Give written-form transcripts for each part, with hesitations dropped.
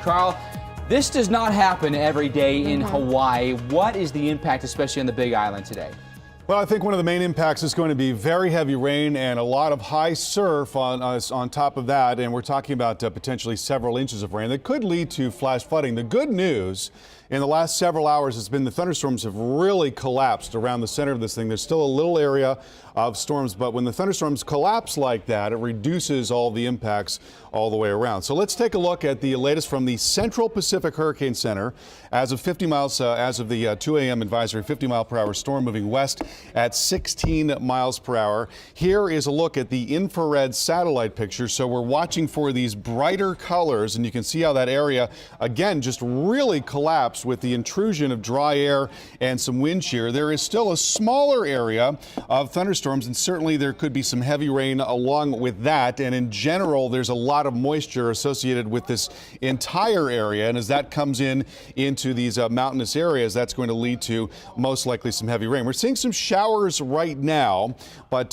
Carl, this does not happen every day in Hawaii. What is the impact, especially on the Big Island today? Well, I think one of the main impacts is going to be very heavy rain and a lot of high surf on top of that. And we're talking about potentially several inches of rain that could lead to flash flooding. The good news in the last several hours has been the thunderstorms have really collapsed around the center of this thing. There's still a little area of storms, but when the thunderstorms collapse like that, it reduces all the impacts all the way around. So let's take a look at the latest from the Central Pacific Hurricane Center. As of 50 miles, as of the 2 a.m. advisory, 50-mile-per-hour storm moving west at 16 miles per hour. Here is a look at the infrared satellite picture. So we're watching for these brighter colors, and you can see how that area, again, just really collapsed with the intrusion of dry air and some wind shear. There is still a smaller area of thunderstorms, and certainly there could be some heavy rain along with that. And in general, there's a lot of moisture associated with this entire area. And as that comes into these mountainous areas, that's going to lead to most likely some heavy rain. We're seeing some showers right now, but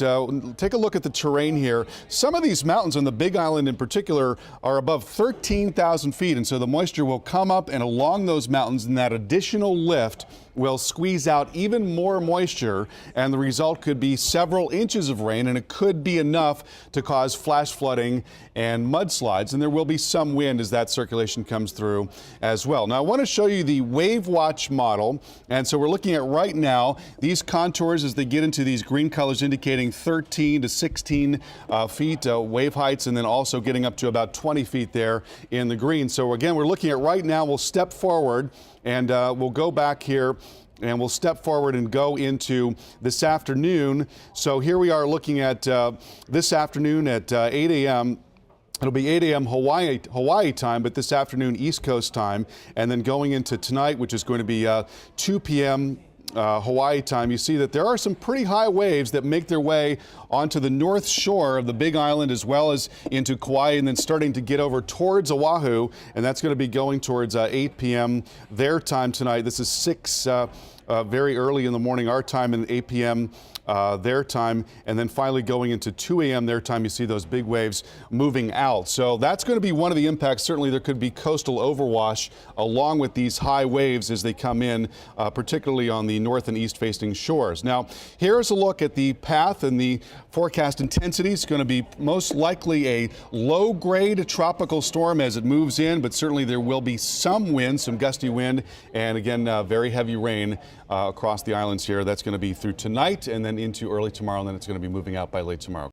take a look at the terrain here. Some of these mountains on the Big Island in particular are above 13,000 feet, and so the moisture will come up and along those mountains, and that additional lift will squeeze out even more moisture, and the result could be several inches of rain, and it could be enough to cause flash flooding and mudslides, and there will be some wind as that circulation comes through as well. Now I want to show you the WAVEWATCH model, and so we're looking at right now these contours as they get into these green colors indicating 13 to 16 feet wave heights, and then also getting up to about 20 feet there in the green. So again, we're looking at right now. We'll step forward and we'll go back here and we'll step forward and go into this afternoon. So here we are looking at this afternoon at 8 a.m. It'll be 8 a.m. Hawaii time, but this afternoon East Coast time, and then going into tonight, which is going to be 2 p.m. Hawaii time. You see that there are some pretty high waves that make their way onto the north shore of the Big Island as well as into Kauai, and then starting to get over towards Oahu, and that's going to be going towards 8 p.m. their time tonight. This is 6 very early in the morning our time, and 8 p.m. Their time, and then finally going into 2 a.m. their time. You see those big waves moving out. So that's going to be one of the impacts. Certainly there could be coastal overwash along with these high waves as they come in, particularly on the north and east facing shores. Now here's a look at the path and the forecast intensity. It's going to be most likely a low grade tropical storm as it moves in, but certainly there will be some wind, some gusty wind, and again very heavy rain across the islands here. That's going to be through tonight and then into early tomorrow, and then it's going to be moving out by late tomorrow.